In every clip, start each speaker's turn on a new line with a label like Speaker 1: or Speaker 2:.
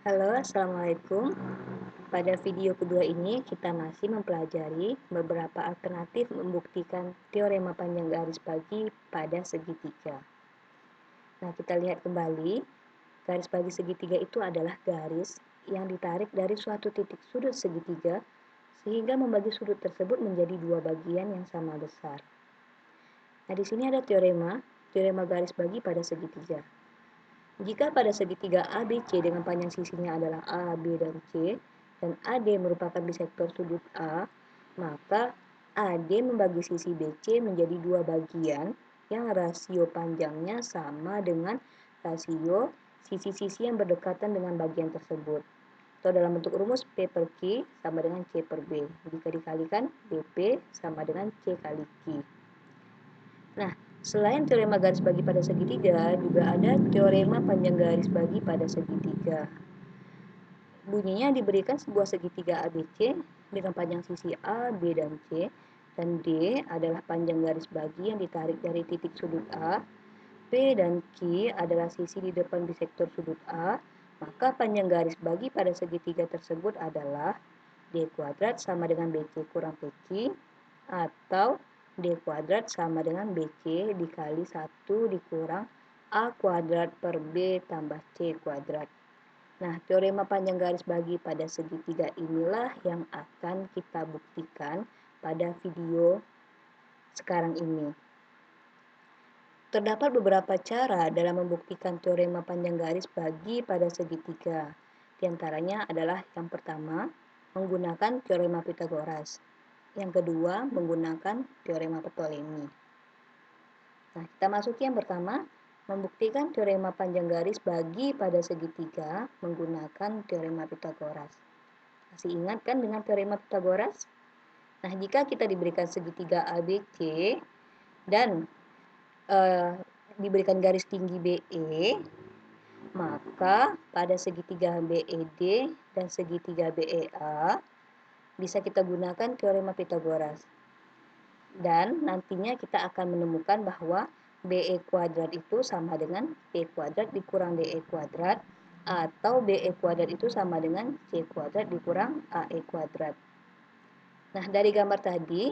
Speaker 1: Halo, Assalamualaikum. Pada video kedua ini, kita masih mempelajari beberapa alternatif membuktikan teorema panjang garis bagi pada segitiga. Nah, kita lihat kembali, garis bagi segitiga itu adalah garis yang ditarik dari suatu titik sudut segitiga, sehingga membagi sudut tersebut menjadi dua bagian yang sama besar. Nah, di sini ada teorema garis bagi pada segitiga. Jika pada segitiga ABC dengan panjang sisinya adalah A, B, dan C, dan AD merupakan bisektor sudut A, maka AD membagi sisi BC menjadi dua bagian yang rasio panjangnya sama dengan rasio sisi-sisi yang berdekatan dengan bagian tersebut. Atau dalam bentuk rumus P per Q sama dengan C per B. Jika dikalikan, BP sama dengan C kali Q. Nah, selain teorema garis bagi pada segitiga, juga ada teorema panjang garis bagi pada segitiga. Bunyinya diberikan sebuah segitiga ABC dengan panjang sisi A, B, dan C, dan D adalah panjang garis bagi yang ditarik dari titik sudut A, P dan Q adalah sisi di depan bisektor sudut A, maka panjang garis bagi pada segitiga tersebut adalah D kuadrat sama dengan BC kurang PQ, atau D kuadrat sama dengan BC dikali 1 dikurang A kuadrat per B tambah C kuadrat. Nah, teorema panjang garis bagi pada segitiga inilah yang akan kita buktikan pada video sekarang ini. Terdapat beberapa cara dalam membuktikan teorema panjang garis bagi pada segitiga. Di antaranya adalah yang pertama, menggunakan teorema Pythagoras. Yang kedua, menggunakan teorema Ptolemy. Nah, kita masuki yang pertama, membuktikan teorema panjang garis bagi pada segitiga menggunakan teorema Pythagoras. Masih ingat kan dengan teorema Pythagoras? Nah, jika kita diberikan segitiga ABC dan diberikan garis tinggi BE, maka pada segitiga BED dan segitiga BEA bisa kita gunakan teorema Pythagoras. Dan nantinya kita akan menemukan bahwa BE kuadrat itu sama dengan P kuadrat dikurang DE kuadrat, atau BE kuadrat itu sama dengan C kuadrat dikurang AE kuadrat. Nah, dari gambar tadi,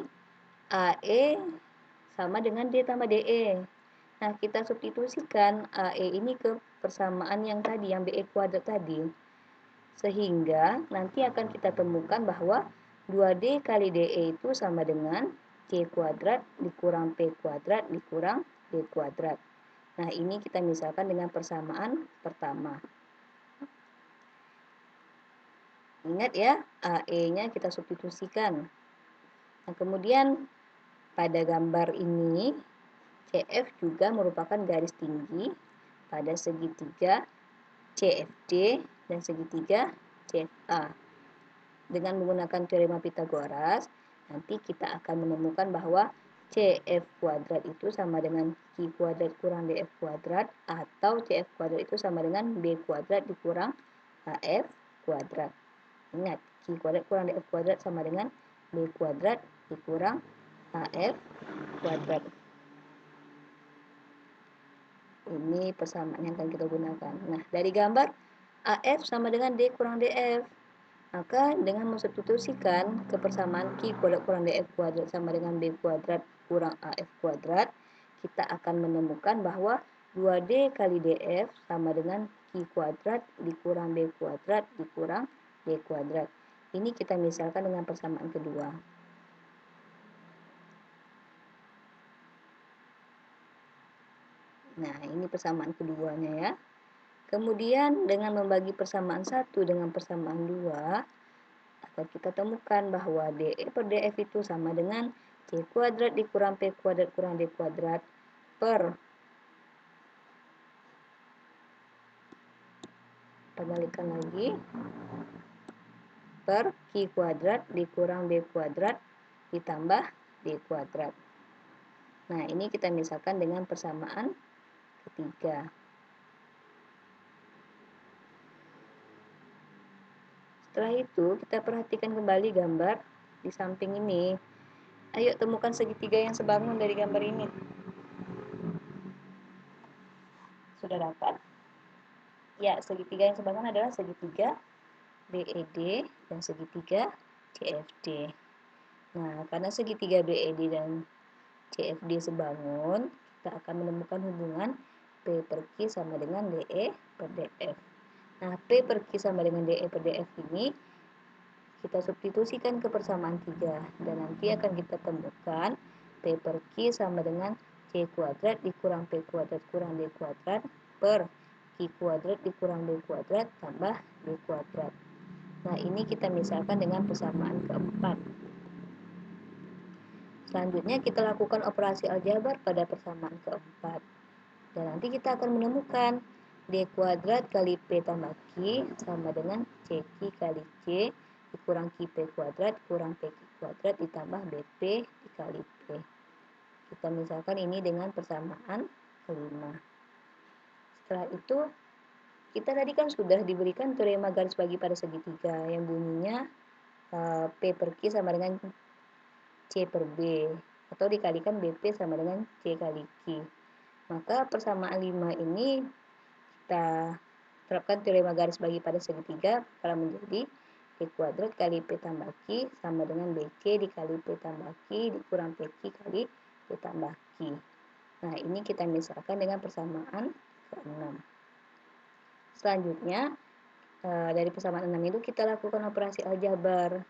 Speaker 1: AE sama dengan D tambah DE. Nah, kita substitusikan AE ini ke persamaan yang tadi, yang BE kuadrat tadi. Sehingga nanti akan kita temukan bahwa 2D kali DE itu sama dengan C kuadrat dikurang P kuadrat dikurang D kuadrat. Nah, ini kita misalkan dengan persamaan pertama. Ingat ya, AE-nya kita substitusikan. Nah, kemudian pada gambar ini, CF juga merupakan garis tinggi pada segitiga CFD dan segitiga CFA. Dengan menggunakan teorema Pythagoras, nanti kita akan menemukan bahwa CF kuadrat itu sama dengan Q kuadrat kurang DF kuadrat, atau CF kuadrat itu sama dengan B kuadrat dikurang AF kuadrat. Ingat, Q kuadrat kurang DF kuadrat sama dengan B kuadrat dikurang AF kuadrat. Ini persamaan yang akan kita gunakan. Nah, dari gambar AF sama dengan D kurang DF. Maka dengan mensubstitusikan ke persamaan Q kuadrat kurang DF kuadrat sama dengan B kuadrat kurang AF kuadrat, kita akan menemukan bahwa 2D kali DF sama dengan Q kuadrat dikurang B kuadrat dikurang D kuadrat. Ini kita misalkan dengan persamaan kedua. Nah, ini persamaan keduanya ya. Kemudian dengan membagi persamaan 1 dengan persamaan 2, akan kita temukan bahwa DE per DF itu sama dengan C kuadrat dikurang P kuadrat kurang D kuadrat per, kita balikan lagi, per Q kuadrat dikurang D kuadrat ditambah D kuadrat. Nah, ini kita misalkan dengan persamaan ketiga. Setelah itu, kita perhatikan kembali gambar di samping ini. Ayo temukan segitiga yang sebangun dari gambar ini. Sudah dapat? Ya, segitiga yang sebangun adalah segitiga BED dan segitiga CFD. Nah, karena segitiga BED dan CFD sebangun, kita akan menemukan hubungan P per Q sama dengan DE per DF. Nah, P per Q sama dengan DE per DF ini kita substitusikan ke persamaan 3 dan nanti akan kita temukan P per Q sama dengan C kuadrat dikurang P kuadrat kurang D kuadrat per Q kuadrat dikurang D kuadrat tambah D kuadrat. Nah, ini kita misalkan dengan persamaan keempat. Selanjutnya kita lakukan operasi aljabar pada persamaan keempat. Dan nanti kita akan menemukan D kuadrat kali P tambah Q sama dengan CQ kali C dikurang QP kuadrat kurang PQ kuadrat ditambah BP dikali P. Kita misalkan ini dengan persamaan kelima. Setelah itu, kita tadi kan sudah diberikan teorema garis bagi pada segitiga yang bunyinya P per Q sama dengan C per B atau dikalikan BP sama dengan C kali Q. Maka persamaan 5 ini kita terapkan teorema garis bagi pada segitiga kalau menjadi P kuadrat kali P tambah Q sama dengan BC dikali P tambah Q dikurang PQ kali P tambah Q. Nah, ini kita misalkan dengan persamaan ke-6. Selanjutnya, dari persamaan 6 itu kita lakukan operasi aljabar.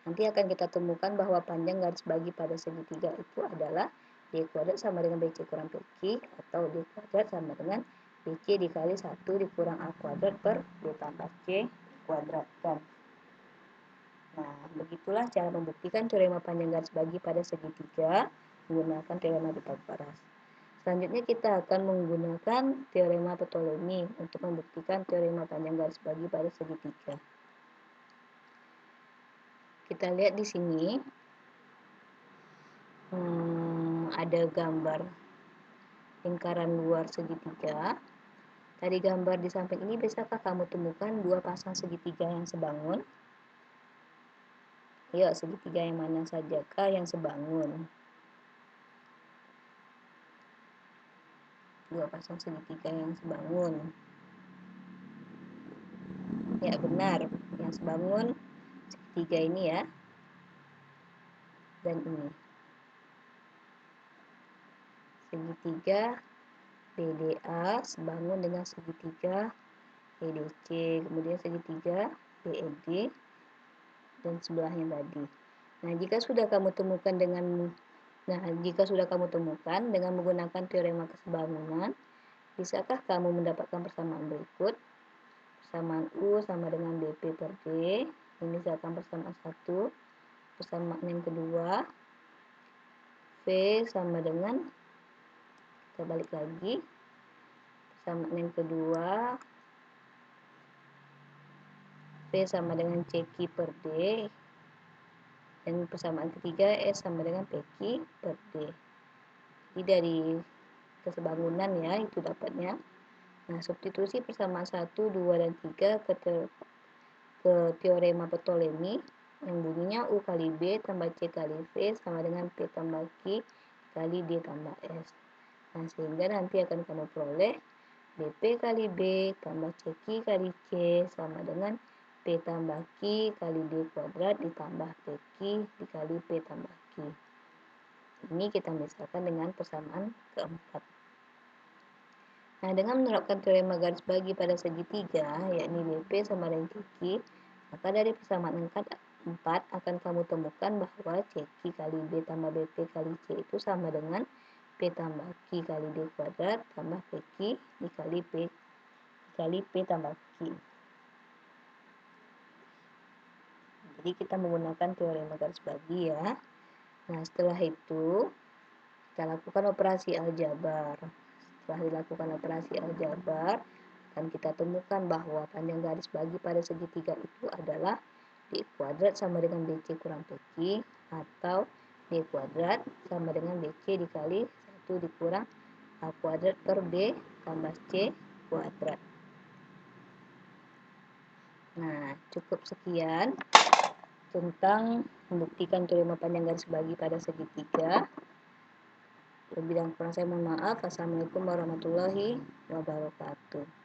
Speaker 1: Nanti akan kita temukan bahwa panjang garis bagi pada segitiga itu adalah D kuadrat sama dengan BC kurang PQ atau D kuadrat sama dengan BC dikali 1 dikurang A kuadrat per D tambah C kuadrat. Nah, begitulah cara membuktikan teorema panjang garis bagi pada segitiga menggunakan teorema Pythagoras. Selanjutnya kita akan menggunakan teorema Ptolemy untuk membuktikan teorema panjang garis bagi pada segitiga. Kita lihat di sini ada gambar lingkaran luar segitiga. Dari gambar di samping ini bisakah kamu temukan dua pasang segitiga yang sebangun? Ayo, segitiga yang mana sajakah yang sebangun? Dua pasang segitiga yang sebangun. Ya, benar. Yang sebangun segitiga ini ya. Dan ini. Segitiga BDA sebangun dengan segitiga BDC, kemudian segitiga BED dan sebelahnya tadi. Nah, jika sudah kamu temukan dengan menggunakan teorema kesebangunan, bisakah kamu mendapatkan persamaan berikut? Persamaan U sama dengan BP per D. Ini misalkan persamaan 1. Persamaan yang kedua, V sama dengan, kita balik lagi. Persamaan yang kedua, V sama dengan CQ per D. Dan persamaan ketiga, S sama dengan PQ per D. Jadi dari kesebangunan ya, itu dapatnya. Nah, substitusi persamaan 1, 2, dan 3 ke teorema Ptolemy yang bunyinya U kali B tambah C kali V sama dengan P tambah Q kali D tambah S. Nah, sehingga nanti akan kamu peroleh BP kali B tambah CQ kali C sama dengan P tambah Q kali D kuadrat ditambah PQ dikali P tambah Q. Ini kita misalkan dengan persamaan keempat. Nah, dengan menerapkan teorema garis bagi pada segitiga, yakni BP sama dengan CQ, maka dari persamaan 4 akan kamu temukan bahwa CQ kali B tambah BP kali C itu sama dengan P tambah Q kali D kuadrat tambah PQ dikali P tambah Q. Jadi kita menggunakan teorema garis bagi ya. Nah, setelah itu kita lakukan operasi aljabar. Setelah dilakukan operasi aljabar, akan kita temukan bahwa panjang garis bagi pada segitiga itu adalah D kuadrat sama dengan BC kurang PQ atau D kuadrat sama dengan BC dikali 1 dikurang A kuadrat per B tambah C kuadrat. Nah, cukup sekian tentang membuktikan teorema panjang garis bagi pada segitiga. Lebih dan kurang saya mohon maaf. Assalamualaikum warahmatullahi wabarakatuh.